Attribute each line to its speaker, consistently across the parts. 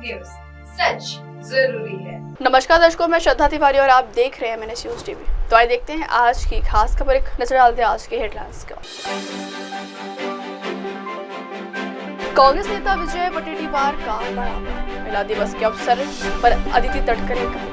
Speaker 1: News, सच जरूरी है।
Speaker 2: नमस्कार दर्शकों, मैं श्रद्धा तिवारी और आप देख रहे हैं मैंने न्यूज टीवी। तो आइए देखते हैं आज की खास खबर, एक नजर डालते हैं आज के हेडलाइंस को। कांग्रेस नेता विजय वडेट्टीवार का बड़ा बयान, महिला दिवस के अवसर पर अदिति तटकरे का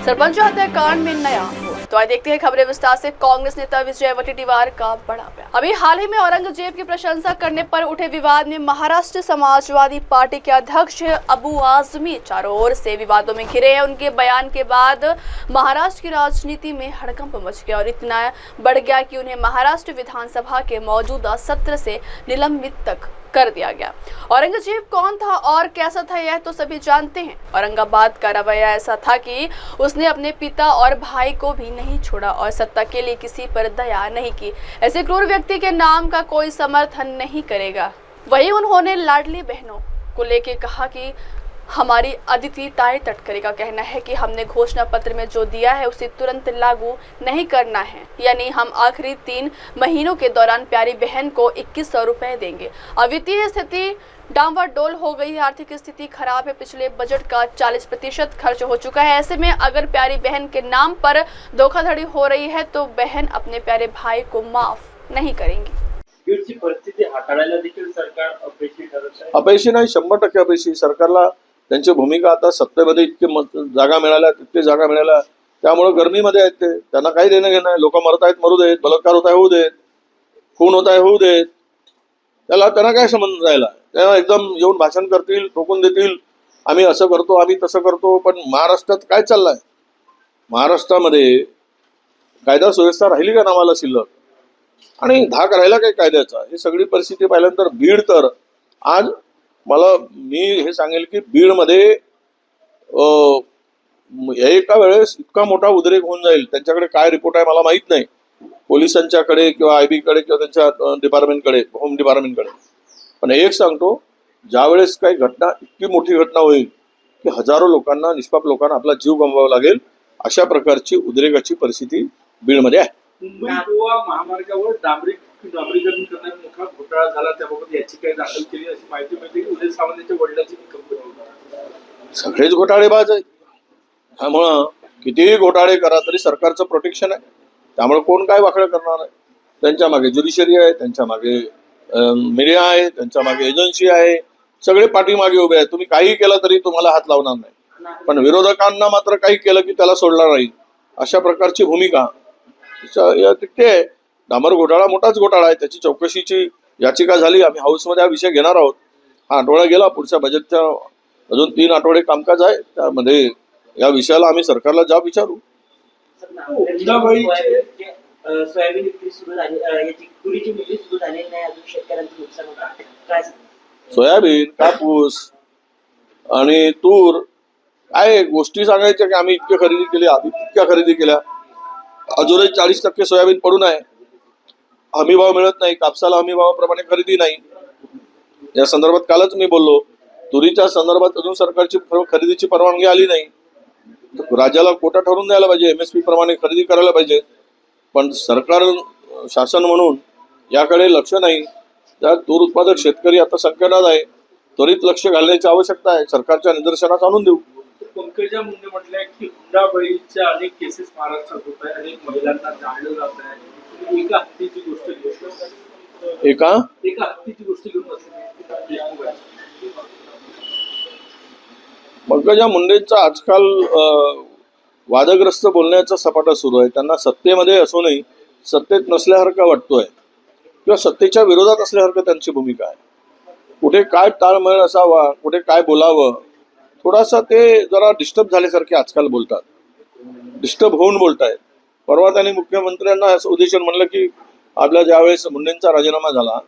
Speaker 2: सरपंच हत्याकांड में नया मोड़। तो आइए देखते हैं खबरें विस्तार से। कांग्रेस नेता विजय वडेट्टीवार का बड़ा बयान। अभी हाल ही में औरंगजेब की प्रशंसा करने पर उठे विवाद में महाराष्ट्र समाजवादी पार्टी के अध्यक्ष अबू आजमी चारों ओर से विवादों में घिरे हैं। उनके बयान के बाद महाराष्ट्र की राजनीति में हड़कंप मच गया और इतना बढ़ गया कि उन्हें महाराष्ट्र विधानसभा के मौजूदा सत्र से निलंबित तक कर दिया गया। औरंगजेब कौन था और कैसा था यह तो सभी जानते हैं। औरंगाबाद का रवैया ऐसा था कि उसने अपने पिता और भाई को भी नहीं छोड़ा और सत्ता के लिए किसी पर दया नहीं की। ऐसे क्रूर व्यक्ति के नाम का कोई समर्थन नहीं करेगा। वहीं उन्होंने लाडली बहनों को लेकर कहा कि हमारी अदिति ताई तटकरे का कहना है कि हमने घोषणा पत्र में जो दिया है उसे तुरंत लागू नहीं करना है, यानी हम आखिरी 3 महीनों के दौरान प्यारी बहन को 2100 रुपए देंगे। अब वित्तीय स्थिति डांवाडोल हो गई है, आर्थिक स्थिति खराब है, पिछले बजट का 40% खर्च हो चुका है। ऐसे में अगर प्यारी बहन के नाम पर धोखाधड़ी हो रही है तो बहन अपने प्यारे भाई को माफ नहीं करेंगी।
Speaker 3: परिस्थिती हाताळायला देखील सरकार अपयशी ठरत आहे।
Speaker 4: अपयशी नाही, 100% अपयशी। सरकारला त्यांची भूमिका आता सत्तेमध्ये इतके जागा मिळाल्या, तितके जागा मिळाल्या, त्यामुळे गरमीमध्ये आहेत ते, त्यांना काही देणं घेणं नाही। लोक मरत आहेत, मरू देत, बलात्कार होत आहे होऊ देत, खून होत आहे होऊ देत, त्यांना काय संबंध राहिला? तेव्हा एकदम येऊन भाषण करतील, टोकून देतील, आम्ही असं करतो आम्ही तसं करतो। पण महाराष्ट्रात काय चाललंय? महाराष्ट्रामध्ये कायदा सुव्यवस्था राहिली का नावाला शिल्लक? आणि धाक राहिला काही कायद्याचा? ही सगळी परिस्थिती पाहिल्यानंतर बीड तर आज मी हे सांगेल की बीडमध्ये एका वेळेस इतका मोठा उद्रेक होऊन जाईल, त्यांच्याकडे काय रिपोर्ट आहे मला माहित नाही, पोलिसांच्याकडे किंवा IB कडे किंवा त्यांच्या डिपार्टमेंटकडे, होम डिपार्टमेंटकडे। पण एक सांगतो, ज्यावेळेस काही घटना, इतकी मोठी घटना होईल की हजारो लोकांना, निष्पाप लोकांना आपला जीव गमवावा लागेल, अशा प्रकारची उद्रेकाची परिस्थिती बीडमध्ये आहे।
Speaker 3: मुंबई गोवा महामार्गावर डांबरीकरण करण्यात मोठा घोटाळा झाला, त्याबाबत याचिका दाखल केली अशी माहिती मिळते की उदय सामंत यांच्या वडिलांची कंपनी।
Speaker 4: सगळेच घोटाळेबाज आहेत, त्यामुळं कितीही घोटाळे करा तरी सरकारचं प्रोटेक्शन आहे, त्यामुळे कोण काय वाकडं करणार आहे? त्यांच्या मागे ज्युडिशरी आहे, त्यांच्या मागे मीडिया आहे, त्यांच्या मागे एजन्सी आहे, सगळे पाठीमागे उभे आहेत। तुम्ही काही केलं तरी तुम्हाला हात लावणार नाही, पण विरोधकांना मात्र काही केलं की त्याला सोडणार नाही, अशा प्रकारची भूमिका तिथे। डांबर घोटाळा मोठाच घोटाळा आहे, त्याची चौकशीची याचिका झाली, आम्ही हाऊसमध्ये हा विषय घेणार आहोत। हा आठवडा गेला, पुढच्या बजेटच्या अजून 3 आठवडे कामकाज आहे, त्यामध्ये या विषयाला आम्ही सरकारला जाब विचारू।
Speaker 5: सोयाबीन विक्री सुरू झाली, याची तुरीची विक्री सुरू झालेली नाही, अजून शेतकऱ्यांचं नुकसान होत आहे, काय?
Speaker 4: सोयाबीन, कापूस आणि तूर काय गोष्टी सांगायच्या की आम्ही इतके खरेदी केली, आम्ही तितक्या खरेदी केल्या, अजूनही 40% सोयाबीन पडून आहे, हमी भाव मिळत नाही, कापसाला हमी भावाप्रमाणे खरेदी नाही। या संदर्भात कालच मी बोललो, तुरीच्या संदर्भात अजून सरकारची खरेदीची परवानगी आली नाही, राज्याला कोटा ठरवून द्यायला पाहिजे, MSP प्रमाणे खरेदी करायला पाहिजे, पण सरकार शासन म्हणून याकडे लक्ष नाही। त्या तूर उत्पादक शेतकरी आता संकटात आहे, त्वरित लक्ष घालण्याची आवश्यकता आहे, सरकारच्या निदर्शनास आणून देऊ।
Speaker 3: पंकजा मुंडे म्हटलंय की हुंडाबळीच्या अनेक केसेस महाराष्ट्रात होत आहे, अनेक महिलांना जाळलं जात आहे, एका हत्तीची गोष्ट घेऊन
Speaker 4: एका
Speaker 3: हत्तीची गोष्ट घेऊन
Speaker 4: पंकजा मुंडेंचा आजकाल वादग्रस्त बोलण्याचा सपाटा सुरू आहे। त्यांना सत्तेमध्ये असूनही सत्तेत नसल्यासारखं वाटतोय किंवा सत्तेच्या विरोधात असल्यासारखं त्यांची भूमिका आहे। कुठे काय ताळमेळ असावा, कुठे काय बोलावं, थोडासा ते जरा डिस्टर्ब झाल्यासारखे आजकाल बोलतात, डिस्टर्ब होऊन बोलतायत। परवा त्यांनी मुख्यमंत्र्यांना असं उद्देशून म्हणलं की आपल्या ज्यावेळेस मुंडेंचा राजीनामा झाला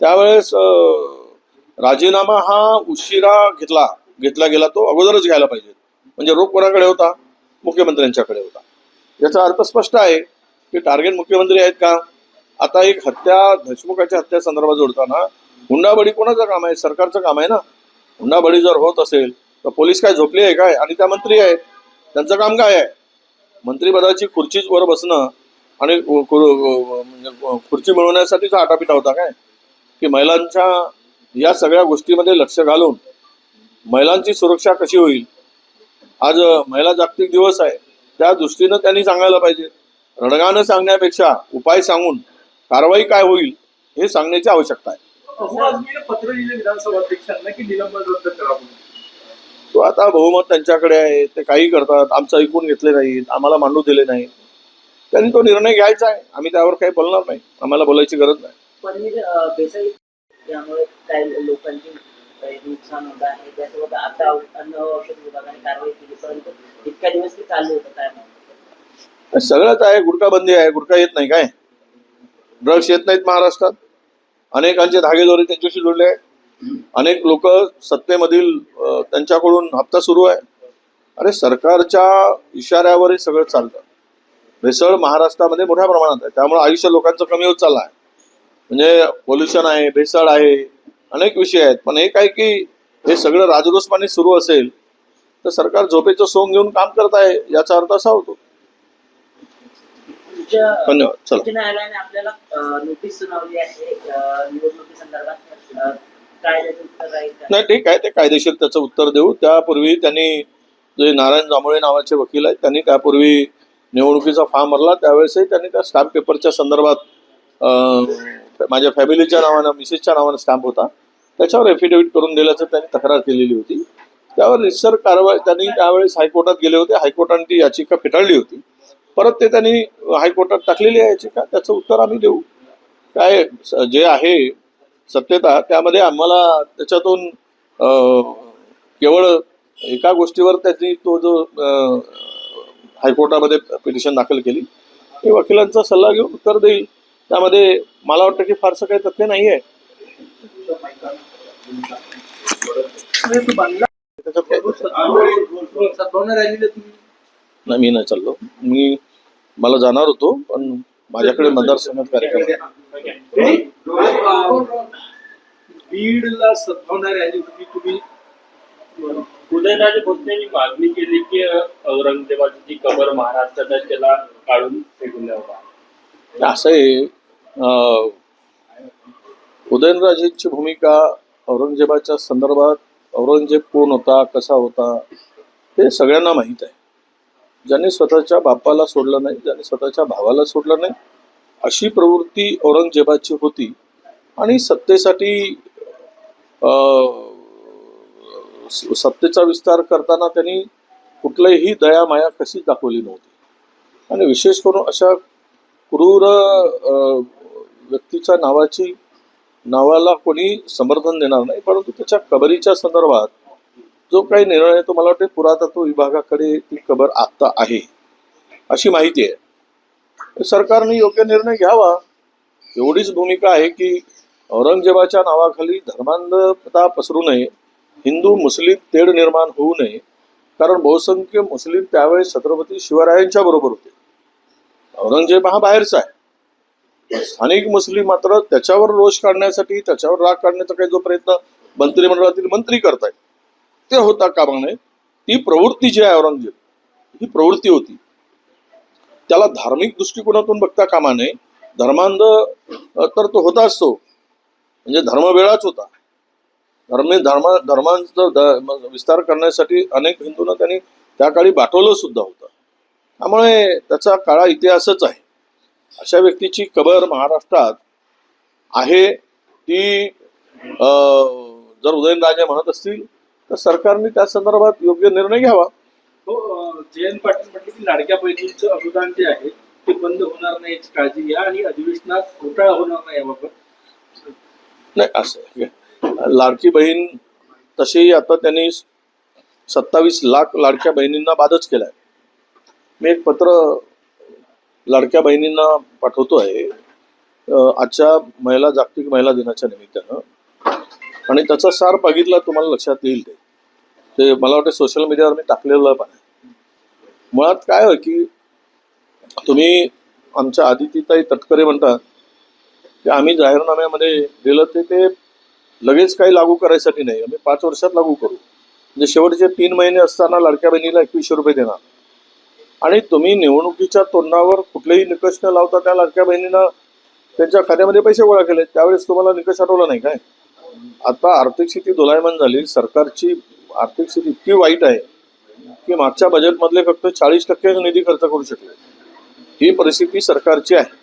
Speaker 4: त्यावेळेस राजीनामा हा उशिरा घेतला गेला, तो अगोदरच घ्यायला पाहिजे, म्हणजे रोख कोणाकडे होता? मुख्यमंत्र्यांच्याकडे होता। याचा अर्थ स्पष्ट आहे की टार्गेट मुख्यमंत्री आहेत का? आता एक हत्या, देशमुखाच्या हत्या संदर्भात जोडताना हुंडाबळी कोणाचं काम आहे? सरकारचं काम आहे ना। हुंडाबळी जर होत असेल तर पोलीस काय झोपली आहे काय? आणि त्या मंत्री आहेत, त्यांचं काम काय आहे? मंत्रिपदाची खुर्चीवर बसणं आणि खुर्ची मिळवण्यासाठीचा आटापिटा होता काय? की महिलांच्या या सगळ्या गोष्टीमध्ये लक्ष घालून महिलांची सुरक्षा कशी होईल. आज महिला जागतिक दिवस आहे, त्या दृष्टीनं त्यांनी सांगायला पाहिजे. रडगाणं सांगण्यापेक्षा उपाय सांगून कारवाई काय होईल हे सांगण्याची आवश्यकता आहे.
Speaker 3: आझमीने पत्र लिहिले विधानसभा अध्यक्षांना की निलंबन रद्द करावं.
Speaker 4: तो आता बहुमत त्यांच्याकडे आहे, ते काही करतात, आमचं ऐकून घेतले नाहीत, आम्हाला मांडू दिले नाही. त्यांनी तो निर्णय घ्यायचा आहे, आम्ही त्यावर काही बोलणार नाही, आम्हाला बोलायची गरज नाही.
Speaker 5: पनीर भेसळ यामुळे काही लोकांची नुकसान होत आहे. त्यासोबत आता अन्न औषध विभागाने कारवाई केली, परंतु इतक्या दिवस ते चालू होतं. काय म्हणतात?
Speaker 4: सगळंच आहे, गुटखा बंदी आहे. गुटखा येत नाही काय? ड्रग्स येत नाहीत महाराष्ट्रात. अनेकांचे धागेदोरे त्यांच्याशी जोडले आहे. अनेक लोक सत्तेमधील त्यांच्याकडून हप्ता सुरू आहे. अरे सरकारच्या इशाऱ्यावर हे सगळं चालतं. भेसळ महाराष्ट्रामध्ये मोठ्या प्रमाणात आहे, त्यामुळे आयुष्य लोकांचं कमी होत चाललं आहे. म्हणजे पोल्युशन आहे, भेसळ आहे, अनेक विषय आहेत. पण एक आहे की हे सगळं राजरोसपणे सुरू असेल तर सरकार झोपेचं सोंग घेऊन काम करत आहे, याचा अर्थ असा होतो. धन्यवाद. चला.
Speaker 5: उच्च न्यायालयाने आपल्याला नोटीस सुनावली आहे निवडणुकीसंदर्भात. काय त्याचं उत्तर राहील का?
Speaker 4: नाही, ठीक आहे, ते कायदेशीर त्याचं उत्तर देऊ. त्यापूर्वी त्यांनी जे नारायण जांभळे नावाचे वकील आहेत त्यांनी त्यापूर्वी निवडणुकीचा फॉर्म भरला, त्यावेळेसही त्यांनी त्या स्टॅम्प पेपरच्या संदर्भात माझ्या फॅमिलीच्या नावानं, मिसेसच्या नावानं स्टॅम्प होता, त्याच्यावर एफिडेव्हिट करून दिल्याचं त्यांनी तक्रार केलेली होती. त्यावर रितसर कारवाई त्यांनी त्यावेळेस हायकोर्टात गेले होते. हायकोर्टाने ती याचिका फेटाळली होती. परत ते त्यांनी हायकोर्टात टाकलेली आहे याचिका. त्याचं उत्तर आम्ही देऊ. काय जे आहे सत्यता, त्यामध्ये आम्हाला त्याच्यातून केवळ एका गोष्टीवर त्यांनी तो जो हायकोर्टामध्ये पिटिशन दाखल केली, ते वकिलांचा सल्ला घेऊन उत्तर देईल. त्यामध्ये मला वाटतं की फारसं काही तथ्य नाही आहे. त्याच्यात काय नाही, मी नाही चाललो. मला जाणार होतो, पण माझ्याकडे मतदारसंघात कार्यक्रम आहे.
Speaker 3: बीडला सद्भावना रॅली होती. तुम्ही
Speaker 6: उदयनराजे भोसलेंनी मागणी केली की औरंगजेबाची ती कबर महाराष्ट्रात त्याला काढून फेकून द्यावा.
Speaker 4: असं आहे, उदयनराजेंची भूमिका औरंगजेबाच्या संदर्भात, औरंगजेब कोण होता, कसा होता, हे सगळ्यांना माहीत आहे. ज्याने स्वतःच्या बापाला सोडलं नाही, ज्याने स्वतःच्या भावाला सोडलं नाही, अशी प्रवृत्ती औरंगजेबाची होती. आणि सत्तेसाठी सत्तेचा विस्तार करताना त्यांनी कुठलीही दया माया कशीच दाखवली नव्हती. आणि विशेष करून अशा क्रूर व्यक्तीच्या नावाला कोणी समर्थन देणार नाही. परंतु त्याच्या कबरीच्या संदर्भात जो काही निर्णय आहे तो मला वाटते पुरातत्व विभागाकडे ती कबर आता आहे अशी माहिती आहे. सरकारने योग्य निर्णय घ्यावा एवढीच भूमिका आहे की औरंगजेबाच्या नावाखाली धर्मांधता पसरू नये, हिंदू मुस्लिम तेढ निर्माण होऊ नये. कारण बहुसंख्य मुस्लिम त्यावेळेस छत्रपती शिवरायांच्या बरोबर होते. औरंगजेब हा बाहेरचा आहे. स्थानिक मुस्लिम मात्र त्याच्यावर रोष काढण्यासाठी, त्याच्यावर राग काढण्याचा काही जो प्रयत्न मंत्रिमंडळातील मंत्री करतायत ते होता कामा नये. ती प्रवृत्ती जी आहे औरंगजेब, ही प्रवृत्ती होती, त्याला धार्मिक दृष्टिकोनातून बघता कामा नये. धर्मांध तर तो होताच, तो म्हणजे धर्मवेळाच होता. धर्मांचा विस्तार करण्यासाठी अनेक हिंदूंना त्यांनी त्या काळी बाटवलं सुद्धा होतं. त्यामुळे त्याचा काळा इतिहासच आहे. अशा व्यक्तीची कबर महाराष्ट्रात आहे. ती जर उदयनराजे म्हणत असतील तर सरकारने त्या संदर्भात योग्य निर्णय घ्यावा.
Speaker 3: जयंत पाटील म्हटले की लाडक्या बहिणींचं अनुदान जे आहे ते बंद होणार नाही याची काळजी घ्या आणि अधिवेशनात घोटाळा होणार नाही याबाबत.
Speaker 4: नाही, असं लाडकी बहीण तशी आता त्यांनी 27 लाख लाडक्या बहिणींना बादच केलाय. मी एक पत्र लाडक्या बहिणींना पाठवतो आहे आजच्या जागतिक महिला दिनाच्या निमित्तानं. आणि त्याचा सार बघितला तुम्हाला लक्षात येईल. ते मला वाटतं सोशल मीडियावर मी टाकलेलं पण आहे. मुळात काय आहे की तुम्ही आमच्या आदितीताई तटकरे म्हणतात की आम्ही जाहीरनाम्यामध्ये दिलं ते लगेच काही लागू करायसाठी नाही, आम्ही 5 वर्षात लागू करू. म्हणजे शेवटचे 3 महिने असताना लाडक्या बहिणीला 2100 रुपये देणार. आणि तुम्ही निवडणुकीच्या तोंडावर कुठलेही निकष न लावता त्या लाडक्या बहिणींना त्यांच्या खात्यामध्ये पैसे गोळा केले. त्यावेळेस तुम्हाला निकष आठवला नाही काय? आता आर्थिक स्थिती दोलायमान झाली, सरकारची आर्थिक स्थिती इतकी वाईट आहे की मागच्या बजेटमधले फक्त 40% निधी खर्च करू शकले. ही परिस्थिती सरकारची आहे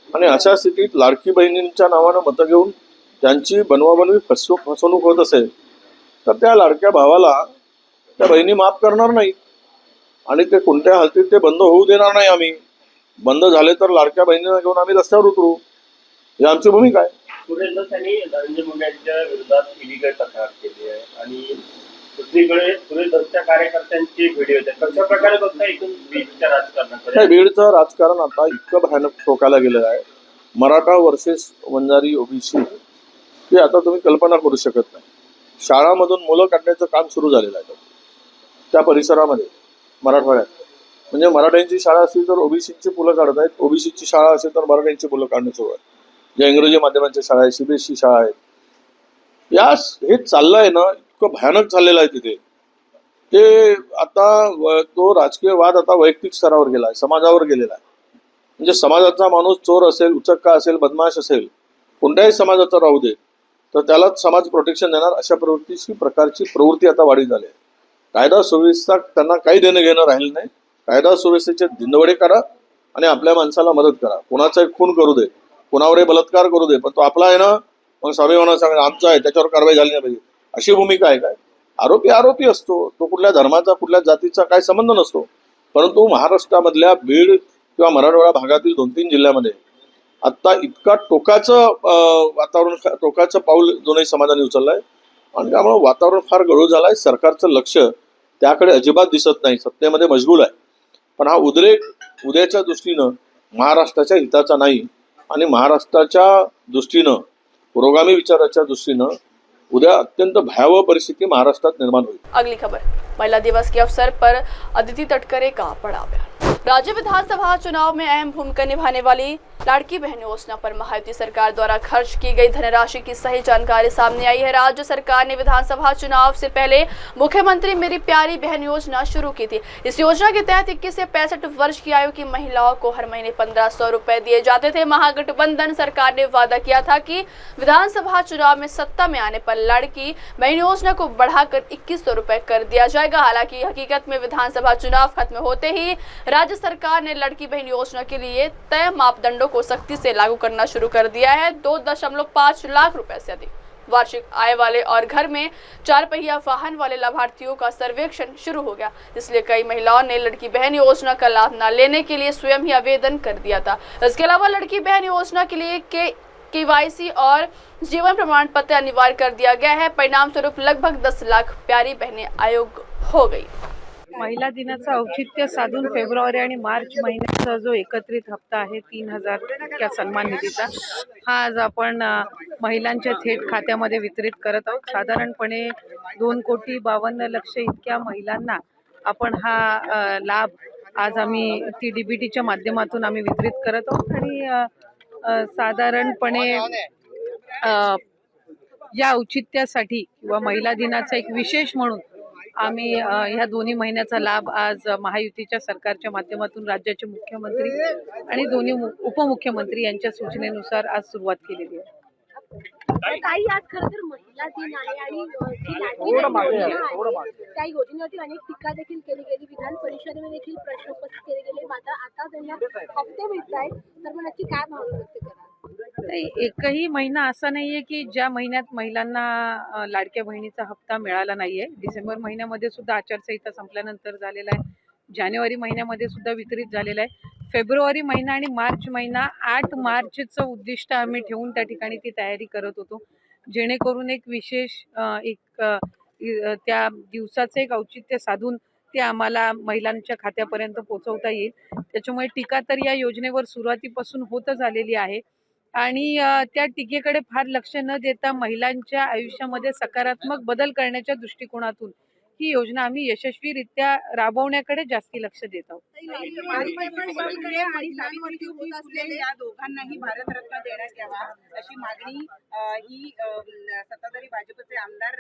Speaker 4: आणि अशा स्थितीत लाडकी बहिणींच्या नावानं मतं घेऊन ज्यांची बनवाबनवी फसवणूक होत असेल तर त्या लाडक्या भावाला त्या बहिणी माफ करणार नाही आणि ते कोणत्या हालतीत ते बंद होऊ देणार नाही. आम्ही बंद झाले तर लाडक्या बहिणींना घेऊन आम्ही रस्त्यावर उतरू, ही आमची भूमिका आहे.
Speaker 6: सुरेश दत्त यांनी धनंजय मुंडे यांच्या विरोधात इलिगल तक्रार केली आहे आणि दुसरीकडे सुरेश दत्तच्या कार्यकर्त्यांची व्हिडिओ आहेत. कशा प्रकारे बघता एकूण बीडच्या राजकारणाकडे?
Speaker 4: बीडचं राजकारण आता इतकं भयानक टोकाला गेलेलं आहे, मराठा वर्सेस वंजारी ओबीसी, हे आता तुम्ही कल्पना करू शकत नाही. शाळामधून मुलं काढण्याचं काम सुरू झालेलं आहे त्या परिसरामध्ये मराठवाड्यात. म्हणजे मराठ्यांची शाळा असतील तर ओबीसीची मुलं काढत आहेत, ओबीसीची शाळा असेल तर मराठ्यांची मुलं काढणं सुरू आहे. ज्या इंग्रजी माध्यमांच्या शाळा आहेत, सीबीएसई शाळा आहेत, हे चाललंय ना, इतकं भयानक झालेलं आहे तिथे. ते आता तो राजकीय वाद आता वैयक्तिक स्तरावर गेला आहे, समाजावर गेलेला आहे. म्हणजे समाजाचा माणूस चोर असेल, उचक्का असेल, बदमाश असेल, कोणत्याही समाजाचा राहू दे, तर त्यालाच समाज प्रोटेक्शन देणार अशा प्रकारची प्रवृत्ती आता वाढी झाली आहे. कायदा सुव्यवस्था त्यांना काही देणं घेणं राहिलं नाही. कायदा सुव्यवस्थेचे दिंडवडे करा आणि आपल्या माणसाला मदत करा. कोणाचा एक खून करू दे, कोणावरही बलात्कार करू दे, पण तो आपला आहे ना, मग स्वाभिमानानं सांगा आमचा आहे, त्याच्यावर कारवाई झाली नाही पाहिजे, अशी भूमिका आहे. काय आरोपी आरोपी असतो, तो कुठल्या धर्माचा कुठल्या जातीचा काही संबंध नसतो. परंतु महाराष्ट्रामधल्या बीड किंवा मराठवाडा भागातील 2-3 जिल्ह्यामध्ये आत्ता इतका टोकाचं पाऊल दोन्ही समाजाने उचललंय आणि त्यामुळे वातावरण फार गढूळ झालंय. सरकारचं लक्ष त्याकडे अजिबात दिसत नाही, सत्तेमध्ये मशगूल आहे. पण हा उद्रेक उद्याच्या दृष्टीनं महाराष्ट्राच्या हिताचा नाही आणि महाराष्ट्राच्या दृष्टीनं पुरोगामी विचाराच्या दृष्टीनं उद्या अत्यंत भयावह परिस्थिति महाराष्ट्र निर्माण हुई।
Speaker 2: अगली खबर, महिला दिवस के अवसर पर अदिति तटकरे का बड़ा बयान। राज्य विधानसभा चुनाव में अहम भूमिका निभाने वाली लाड़की बहन योजना पर महायुति सरकार द्वारा खर्च की गई धनराशि की सही जानकारी सामने आई है। राज्य सरकार ने विधानसभा चुनाव से पहले मुख्यमंत्री मेरी प्यारी बहन योजना शुरू की थी। इस योजना के तहत 21 से 65 वर्ष की आयु की महिलाओं को हर महीने 1500 रुपए दिए जाते थे। महागठबंधन सरकार ने वादा किया था कि विधानसभा चुनाव में सत्ता में आने पर लड़की बहन योजना को बढ़ाकर 2100 रुपए कर दिया जाएगा। हालांकि हकीकत में विधानसभा चुनाव खत्म होते ही राज्य सरकार ने लड़की बहन योजना के लिए तय मापदंडों को सख्ती से लागू करना शुरू कर दिया है। 2.5 लाख रुपए से अधिक वार्षिक आय वाले और घर में 4 पहिया वाहन वाले लाभार्थियों का सर्वेक्षण शुरू हो गया, इसलिए कई महिलाओं ने लड़की बहन योजना का लाभ न लेने के लिए स्वयं ही आवेदन कर दिया था। इसके अलावा लड़की बहन योजना के लिए KYC और जीवन प्रमाण पत्र अनिवार्य कर दिया गया है। परिणाम स्वरूप लगभग 10 लाख प्यारी बहनें आयोग हो गई।
Speaker 7: महिला दिनाचं औचित्य साधून फेब्रुवारी आणि मार्च महिन्याचा जो एकत्रित हप्ता आहे 3000 इतक्या सन्मान निधीचा, हा आज आपण महिलांच्या थेट खात्यामध्ये वितरित करत आहोत। साधारणपणे 2,52,00,000 इतक्या महिलांना आपण हा लाभ आज आम्ही DBTच्या माध्यमातून आम्ही वितरित करत आहोत आणि साधारणपणे या औचित्यासाठी किंवा महिला दिनाचा एक विशेष म्हणून आम्ही ह्या दोन्ही महिन्याचा लाभ आज महायुतीच्या सरकारच्या माध्यमातून राज्याचे मुख्यमंत्री आणि दोन्ही उपमुख्यमंत्री यांच्या सूचनेनुसार आज सुरुवात केलेली आहे।
Speaker 8: ताई, आज खरं तर महिला दिन आहे आणि त्या योजनेवरती अनेक टीका देखील केली गेली, विधान परिषदेमध्ये देखील प्रश्न उपस्थित केले गेले, मात्र आता त्यांना हप्ते मिळत आहेत, तर मग नक्की काय भावना व्यक्त करा?
Speaker 7: एकही महिना असा नाहीये की ज्या महिन्यात महिलांना लाडक्या बहिणीचा हप्ता मिळाला नाहीये। डिसेंबर महिन्यामध्ये सुद्धा आचारसंहिता संपल्यानंतर झालेला आहे, जानेवारी महिन्यामध्ये सुद्धा वितरित झालेला आहे। फेब्रुवारी महिना आणि मार्च महिना 8 मार्चचं उद्दिष्ट आम्ही ठेवून त्या ठिकाणी ती तयारी करत होतो, जेणेकरून एक विशेष त्या दिवसाचे एक औचित्य साधून ते आम्हाला महिलांच्या खात्यापर्यंत पोहोचवता येईल। त्याच्यामुळे टीका तर या योजनेवर सुरुवातीपासून होतच आलेली आहे आणि त्या टीकेकडे फार लक्ष न देता महिलांच्या आयुष्यामध्ये सकारात्मक बदल करण्याच्या दृष्टिकोनातून ही योजना आम्ही यशस्वीरित्या राबवण्याकडे जास्ती लक्ष देत आहोत।
Speaker 9: या दोघांनाही भारतरत्न देण्यात यावा अशी मागणी ही सत्ताधारी भाजपचे आमदार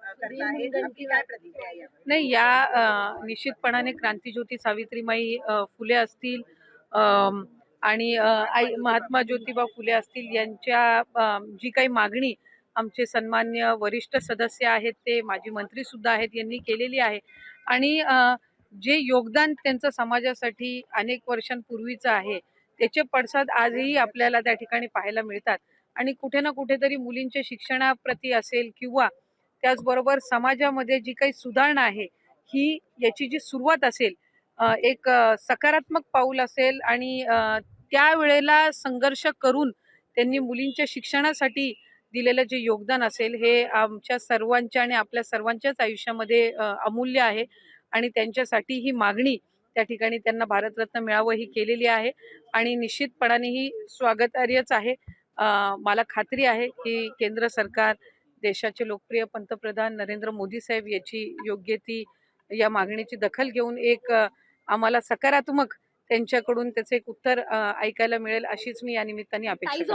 Speaker 9: करत आहेत, आपली काय प्रतिक्रिया आहे?
Speaker 7: नाही, या निश्चितपणाने क्रांतीज्योती सावित्रीबाई फुले असतील आणि महात्मा ज्योतिबा फुले असतील यांच्या जी काही मागणी आमचे सन्मान्य वरिष्ठ सदस्य आहेत, ते माजी मंत्री सुद्धा आहेत, यांनी केलेली आहे. आणि जे योगदान त्यांचं समाजासाठी अनेक वर्षांपूर्वीचं आहे, त्याचे पडसाद आजही आपल्याला त्या ठिकाणी पाहायला मिळतात. आणि कुठे ना कुठेतरी मुलींच्या शिक्षणाप्रती असेल किंवा त्याचबरोबर समाजामध्ये जी काही सुधारणा आहे, ही याची जी सुरुवात असेल, एक सकारात्मक पाऊल असेल. आणि त्यावेळेला संघर्ष करून त्यांनी मुलींच्या शिक्षणासाठी दिलेलं जे योगदान असेल, हे आमच्या सर्वांच्या आणि आपल्या सर्वांच्याच आयुष्यामध्ये अमूल्य आहे. आणि त्यांच्यासाठी ही मागणी त्या ठिकाणी त्यांना भारतरत्न मिळावं ही केलेली आहे. आणि निश्चितपणाने ही स्वागतार्हच आहे. मला खात्री आहे की केंद्र सरकार, देशाचे लोकप्रिय पंतप्रधान नरेंद्र मोदी साहेब याची योग्य ती या मागणीची दखल घेऊन एक आम्हाला सकारात्मक त्यांच्याकडून त्याचे एक उत्तर ऐकायला मिळेल, अशीच मी या निमित्ताने अपेक्षा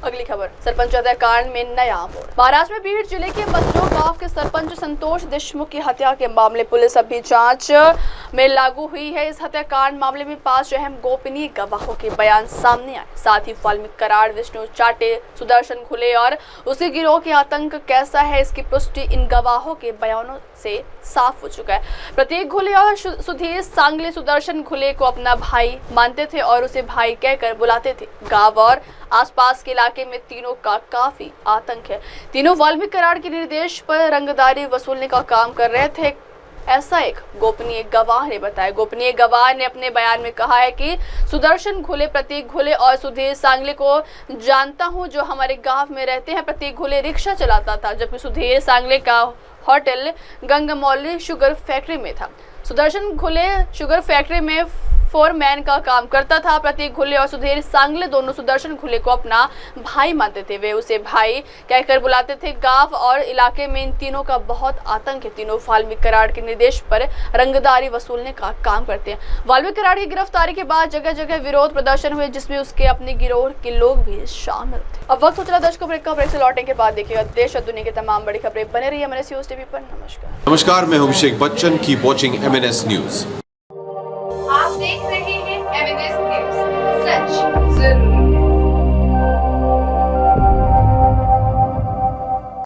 Speaker 2: अगली खबर, सरपंच हत्याकांड में नया मोड़। महाराष्ट्र में बीड़ जिले के मजरो गांव के सरपंच संतोष देशमुख की हत्या के मामले पुलिस अभी जांच में लागू हुई है। इस हत्याकांड मामले में 5 अहम गोपनीय गवाहों के बयान सामने आए। साथ ही वाल्मीकि कराड़, विष्णु चाटे, सुदर्शन खुले और उसके गिरोह के आतंक कैसा है, इसकी पुष्टि इन गवाहों के बयानों से साफ हो चुका है। प्रतीक घुले और सुधीर सांगले सुदर्शन घुले को अपना भाई मानते थे और उसे भाई कहकर बुलाते थे। गांव और आसपास के इलाके में तीनों का काफी आतंक है। तीनों वाल्मीकि कराड़ के निर्देश पर रंगदारी वसूलने का काम कर रहे थे, ऐसा एक गोपनीय गवाह ने बताया। गोपनीय गवाह ने अपने बयान में कहा है कि सुदर्शन घुले, प्रतीक घुले और सुधीर सांगले को जानता हूं, जो हमारे गांव में रहते हैं। प्रतीक घुले रिक्शा चलाता था, जबकि सुधीर सांगले का होटल गंगमौली शुगर फैक्ट्री में था। सुदर्शन घुले शुगर फैक्ट्री में फोरमैन का काम करता था। प्रतीक घुले और सुधीर सांगले दोनों सुदर्शन घुले को अपना भाई मानते थे, वे उसे भाई कहकर बुलाते थे। गांव और इलाके में इन तीनों का बहुत आतंक है। तीनों वाल्मीकि कराड़ के निर्देश पर रंगदारी वसूलने का काम करते हैं। वाल्मीकि कराड़ की गिरफ्तारी के बाद जगह जगह विरोध प्रदर्शन हुए, जिसमें उसके अपने गिरोह के लोग भी शामिल थे। अब वक्त हो चला दर्शकों ब्रेक का। ब्रेक से लौटने के बाद देखिएगा देश और दुनिया की तमाम बड़ी खबरें। बने रहिए MNS न्यूज टीवी पर।
Speaker 10: नमस्कार, मैं हूं Abhishek Bachchan. Keep watching MNS news.
Speaker 1: आप देख रहे हैं MNS न्यूज, सच जरूरी।